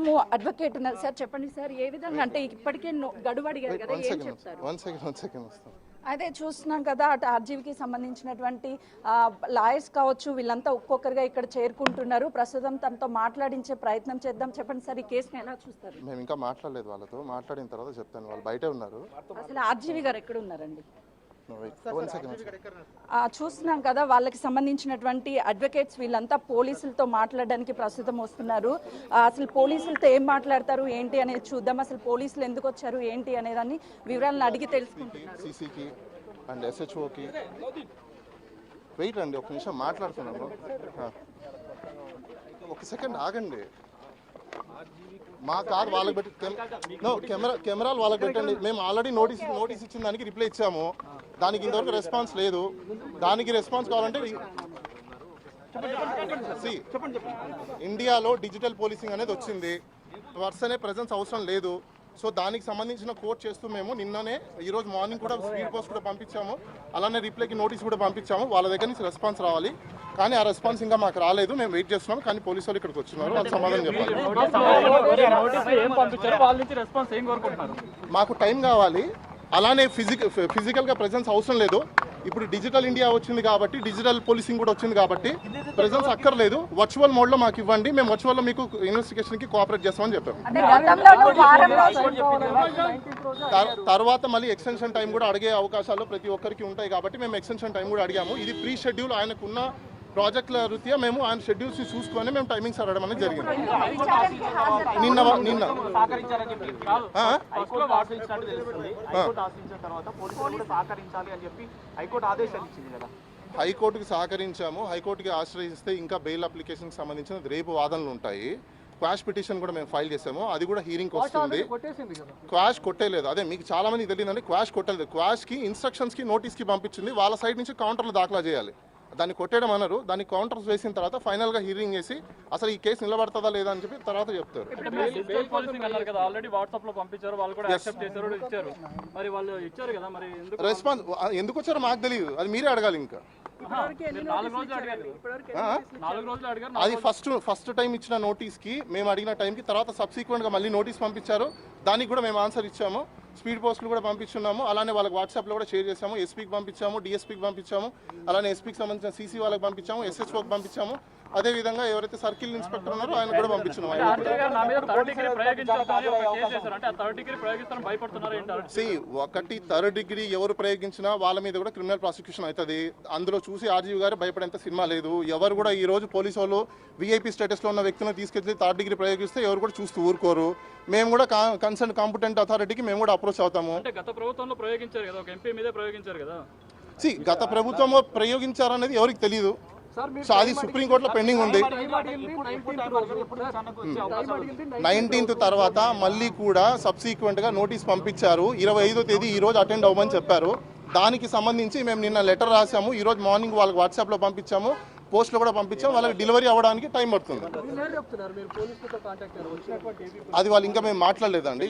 ప్రస్తుతము అడ్వకేట్ ఉన్నారు సార్. చెప్పండి సార్, ఏ విధంగా అంటే ఇప్పటికే గడువు అడిగారు కదా, ఏం చెప్తారు? అదే చూస్తున్నాం కదా, అటు ఆర్జీవీకి సంబంధించినటువంటి లాయర్స్ కావచ్చు, వీళ్ళంతా ఒక్కొక్కరుగా ఇక్కడ చేరుకుంటున్నారు. ప్రస్తుతం తనతో మాట్లాడించే ప్రయత్నం చేద్దాం. చెప్పండి సార్, ఈ కేసుని ఎలా చూస్తారు? మేము ఇంకా మాట్లాడలేదు వాళ్ళతో, మాట్లాడిన తర్వాత చెప్తాను. వాళ్ళు బయటే ఉన్నారు. అసలు ఆర్జీవీ గారు ఎక్కడ ఉన్నారండి? చూస్తున్నాం కదా, వాళ్ళకి సంబంధించినటువంటి అడ్వకేట్స్ వీళ్ళంతా పోలీసులతో మాట్లాడడానికి ప్రస్తుతం వస్తున్నారు. అసలు పోలీసులతో ఏం మాట్లాడతారు ఏంటి అనేది చూద్దాం. అసలు పోలీసులు ఎందుకు వచ్చారు ఏంటి అనేదాన్ని వివరాలను అడిగి తెలుసుకుంటున్నారు. సీసీకి అండ్ ఎస్హెచ్ఓకి వెయిట్ అండి, ఒక నిమిషం మాట్లాడుతున్నాము. ఒక సెకండ్ ఆగండి. మా కాదు వాళ్ళకి పెట్టి కెమెరాలు వాళ్ళకి పెట్టండి. మేము ఆల్రెడీ నోటీస్ ఇచ్చిన దానికి రిప్లై ఇచ్చాము. దానికి ఇంతవరకు రెస్పాన్స్ లేదు. దానికి రెస్పాన్స్ కావాలంటే ఇండియాలో డిజిటల్ పోలీసింగ్ అనేది వచ్చింది. పర్సనే ప్రెజెన్స్ అవసరం లేదు. సో దానికి సంబంధించిన కోర్ట్ చేస్తూ మేము నిన్ననే ఈరోజు మార్నింగ్ కూడా స్పీడ్ పోస్ట్ కూడా పంపించాము. అలానే రిప్లైకి నోటీస్ కూడా పంపించాము. వాళ్ళ దగ్గర నుంచి రెస్పాన్స్ రావాలి, కానీ ఆ రెస్పాన్స్ ఇంకా మాకు రాలేదు. మేము వెయిట్ చేస్తున్నాం, కానీ పోలీసు వాళ్ళు ఇక్కడికి వచ్చినారు. వాళ్ళు సమాధానం చెప్పాలి. మాకు టైం కావాలి. అలానే ఫిజికల్గా ప్రెజెన్స్ అవసరం లేదు. ఇప్పుడు డిజిటల్ ఇండియా వచ్చింది కాబట్టి, డిజిటల్ పోలీసింగ్ కూడా వచ్చింది కాబట్టి ప్రెజెన్స్ అక్కర్లేదు. వర్చువల్ మోడ్లో మాకు ఇవ్వండి, మేము వర్చువల్లో మీకు ఇన్వెస్టిగేషన్కి కోఆపరేట్ చేస్తామని చెప్పాము. తర్వాత మళ్ళీ ఎక్స్టెన్షన్ టైం కూడా అడిగే అవకాశాలు ప్రతి ఒక్కరికి ఉంటాయి కాబట్టి మేము ఎక్స్టెన్షన్ టైం కూడా అడిగాము. ఇది ప్రీ షెడ్యూల్, ఆయనకున్న ప్రాజెక్టుల రీత్యా మేము ఆయన షెడ్యూల్స్ చూసుకొని మేము టైమింగ్స్ అడగడం అనేది జరిగింది. నిన్న హైకోర్టుకి సహకరించాము. హైకోర్టుకి ఆశ్రయిస్తే ఇంకా బెయిల్ అప్లికేషన్కి సంబంధించిన రేపు వాదనలు ఉంటాయి. క్వాష్ పిటిషన్ కూడా మేము ఫైల్ చేసాము. అది కూడా హీరింగ్కి వస్తుంది. క్వాష్ కొట్టేలేదు, అదే మీకు చాలా మంది తెలియదండి. క్వాష్ కొట్టలేదు. క్వాష్కి ఇన్స్ట్రక్షన్స్కి నోటీస్కి పంపించింది. వాళ్ళ సైడ్ నుంచి కౌంటర్లు దాఖలా చేయాలి. దాన్ని కొట్టేయడం అన్నారు. దాన్ని కౌంటర్స్ వేసిన తర్వాత ఫైనల్గా హీరింగ్ చేసి అసలు ఈ కేసు నిలబడతాదా లేదా అని చెప్పి తర్వాత చెప్తారు. రెస్పాన్స్ ఎందుకు వచ్చారో మాకు తెలియదు, అది మీరే అడగాలి. ఇంకా అది ఫస్ట్ టైం ఇచ్చిన నోటీస్కి మేము అడిగిన టైంకి తర్వాత సబ్సిక్వెంట్గా మళ్ళీ నోటీస్ పంపించారు. దానికి కూడా మేము ఆన్సర్ ఇచ్చాము. స్పీడ్ పోస్టులు కూడా పంపించున్నాము. అలానే వాళ్ళకి వాట్సాప్లో కూడా షేర్ చేసాము. ఎస్పీకి పంపించాము, డిఎస్పీకి పంపించాము. అలానే ఎస్పీకి సంబంధించిన సీసీ వాళ్ళకి పంపించాము, ఎస్హెచ్ఓకి పంపించాము. అదేవిధంగా ఎవరైతే సర్కిల్ ఇన్స్పెక్టర్ ఉన్నారో ఆయన కూడా పంపించున్నాము. ఒకటి థర్డ్ డిగ్రీ ఎవరు ప్రయోగించినా వాళ్ళ మీద కూడా క్రిమినల్ ప్రాసిక్యూషన్ అవుతుంది. అందులో చూసి ఆర్జీవీ గారు భయపడేంత సినిమా లేదు. ఎవరు కూడా ఈ రోజు పోలీసు వాళ్ళు వీఐపీ స్టేటస్లో ఉన్న వ్యక్తిని తీసుకెళ్లి థర్డ్ డిగ్రీ ప్రయోగిస్తే ఎవరు కూడా చూస్తూ ఊరుకోరు. మేము కూడా కన్సర్న్ కాంపిటెంట్ అథారిటీకి మేము కూడా అప్రోచ్ అవుతాము. గత ప్రభుత్వంలో ప్రయోగించారు కదా, ఒక ఎంపీ మీదే ప్రయోగించారు కదా. గత ప్రభుత్వంలో ప్రయోగించారనేది ఎవరికి తెలియదు. సో అది సుప్రీంకోర్టులో పెండింగ్ ఉంది. 19th తర్వాత మళ్ళీ కూడా సబ్సిక్వెంట్గా నోటీస్ పంపించారు. 25వ తేదీ ఈ రోజు అటెండ్ అవ్వమని చెప్పారు. దానికి సంబంధించి మేము నిన్న లెటర్ రాసాము. ఈరోజు మార్నింగ్ వాళ్ళకి వాట్సాప్లో పంపించాము, పోస్ట్లో కూడా పంపించాము. వాళ్ళకి డెలివరీ అవ్వడానికి టైం పడుతుంది. అది వాళ్ళు ఇంకా మేము మాట్లాడలేదండి.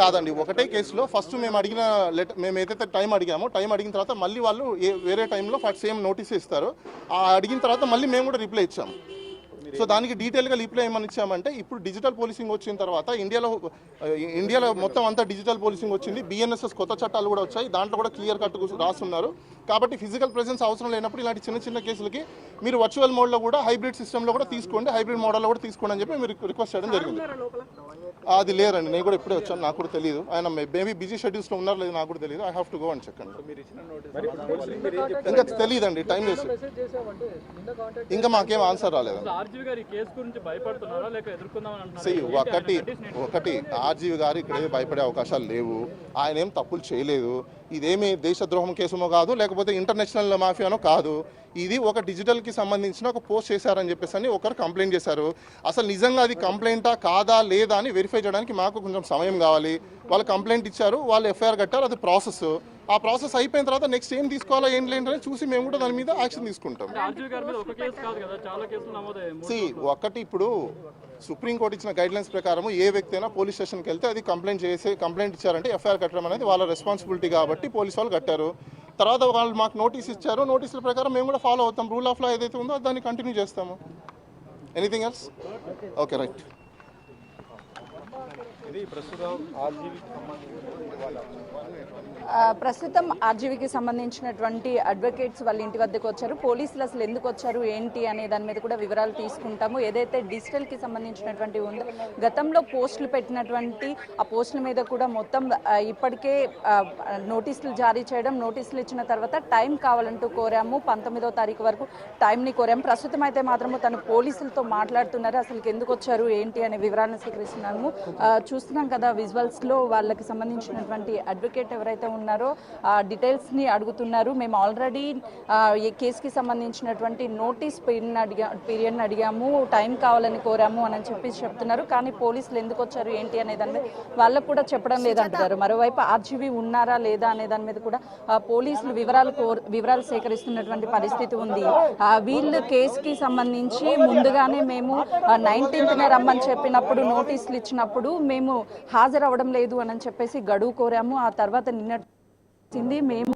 కాదండి, ఒకటే కేసులో ఫస్ట్ మేము అడిగిన మేము ఏదైతే టైం అడిగామో, టైం అడిగిన తర్వాత మళ్ళీ వాళ్ళు వేరే టైంలో సేమ్ నోటీస్ ఇస్తారు. అడిగిన తర్వాత మళ్ళీ మేము కూడా రిప్లై ఇచ్చాము. సో దానికి డీటెయిల్గా రిప్లై ఏమని ఇచ్చామంటే, ఇప్పుడు డిజిటల్ పోలీసింగ్ వచ్చిన తర్వాత ఇండియాలో మొత్తం అంతా డిజిటల్ పోలీసింగ్ వచ్చింది. బిఎన్ఎస్ఎస్ కొత్త చట్టాలు కూడా వచ్చాయి. దాంట్లో కూడా క్లియర్ కట్ రాస్తున్నారు. కాబట్టి ఫిజికల్ ప్రెజెన్స్ అవసరం లేనప్పుడు ఇలాంటి చిన్న కేసులకి మీరు వర్చువల్ మోడ్లో కూడా హైబ్రిడ్ సిస్టంలో కూడా తీసుకోండి, హైబ్రిడ్ మోడల్లో కూడా తీసుకోండి అని చెప్పి మీరు రిక్వెస్ట్ చేయడం జరిగింది. అది లేరండి, నేను కూడా ఇప్పుడే వచ్చాను, నాకు కూడా తెలియదు. ఆయన మేబీ బిజీ షెడ్యూల్స్లో ఉన్నారో లేదు నాకు కూడా తెలియదు. I have to go and check అండి. ఇంకా తెలియదండి, టైం వేస్ట్. ఇంకా మాకేం ఆన్సర్ రాలేదు. ఒకటి ఆర్జీవీ గారు ఇక్కడ భయపడే అవకాశాలు లేవు. ఆయన ఏం తప్పులు చేయలేదు. ఇదేమి దేశద్రోహం కేసుమో కాదు, లేకపోతే ఇంటర్నేషనల్ మాఫియానో కాదు. ఇది ఒక డిజిటల్కి సంబంధించిన ఒక పోస్ట్ చేశారని చెప్పేసి ఒకరు కంప్లైంట్ చేశారు. అసలు నిజంగా అది కంప్లైంటా కాదా లేదా అని వెరిఫై చేయడానికి మాకు కొంచెం సమయం కావాలి. వాళ్ళు కంప్లైంట్ ఇచ్చారు, వాళ్ళు ఎఫ్ఐఆర్ కట్టారు, అది ప్రాసెస్. ఆ ప్రాసెస్ అయిపోయిన తర్వాత నెక్స్ట్ ఏం తీసుకోవాలో ఏం లేదని చూసి మేము కూడా దాని మీద యాక్షన్ తీసుకుంటాం. ఒకటి ఇప్పుడు సుప్రీంకోర్టు ఇచ్చిన గైడ్లైన్స్ ప్రకారం ఏ వ్యక్తి అయినా పోలీస్ స్టేషన్కి వెళ్తే అది కంప్లైంట్ ఇచ్చారంటే ఎఫ్ఐఆర్ కట్టడం అనేది వాళ్ళ రెస్పాన్సిబిలిటీ కాబట్టి పోలీసు వాళ్ళు కట్టారు. తర్వాత వాళ్ళు మాకు నోటీస్ ఇచ్చారు, నోటీసుల ప్రకారం మేము కూడా ఫాలో అవుతాం. రూల్ ఆఫ్ లా ఏదైతే ఉందో దాన్ని కంటిన్యూ చేస్తాము. Anything else? Okay, right. ప్రస్తుతం ఆర్జీవీకి సంబంధించినటువంటి అడ్వకేట్స్ వాళ్ళ ఇంటి వద్దకు వచ్చారు. పోలీసులు అసలు ఎందుకు వచ్చారు ఏంటి అనే దాని మీద కూడా వివరాలు తీసుకుంటాము. ఏదైతే డిజిటల్కి సంబంధించినటువంటి ఉందో గతంలో పోస్టులు పెట్టినటువంటి ఆ పోస్టుల మీద కూడా మొత్తం ఇప్పటికే నోటీసులు జారీ చేయడం, నోటీసులు ఇచ్చిన తర్వాత టైం కావాలంటూ కోరాము. 19వ తారీఖు వరకు టైంని కోరాము. ప్రస్తుతం అయితే మాత్రము తను పోలీసులతో మాట్లాడుతున్నారు. అసలు ఎందుకు వచ్చారు ఏంటి అనే వివరాలను స్వీకరిస్తున్నాము. చూస్తున్నాం కదా విజువల్స్లో వాళ్ళకి సంబంధించినటువంటి అడ్వకేట్ ఎవరైతే ఉన్నారో డీటెయిల్స్ని అడుగుతున్నారు. మేము ఆల్రెడీ ఈ కేసుకి సంబంధించినటువంటి నోటీస్ పీరియడ్ని అడిగాము, టైం కావాలని కోరాము అని చెప్పి చెప్తున్నారు. కానీ పోలీసులు ఎందుకు వచ్చారు ఏంటి అనే దాని మీద వాళ్ళకు కూడా చెప్పడం లేదంటున్నారు. మరోవైపు ఆర్జీవీ ఉన్నారా లేదా అనే దాని మీద కూడా పోలీసులు వివరాలు సేకరిస్తున్నటువంటి పరిస్థితి ఉంది. వీళ్ళు కేసుకి సంబంధించి ముందుగానే మేము 19th రమ్మని చెప్పినప్పుడు నోటీసులు ఇచ్చినప్పుడు మేము హాజరవ్వడం లేదు అని చెప్పేసి గడువు కోరాము. ఆ తర్వాత నిన్న మేము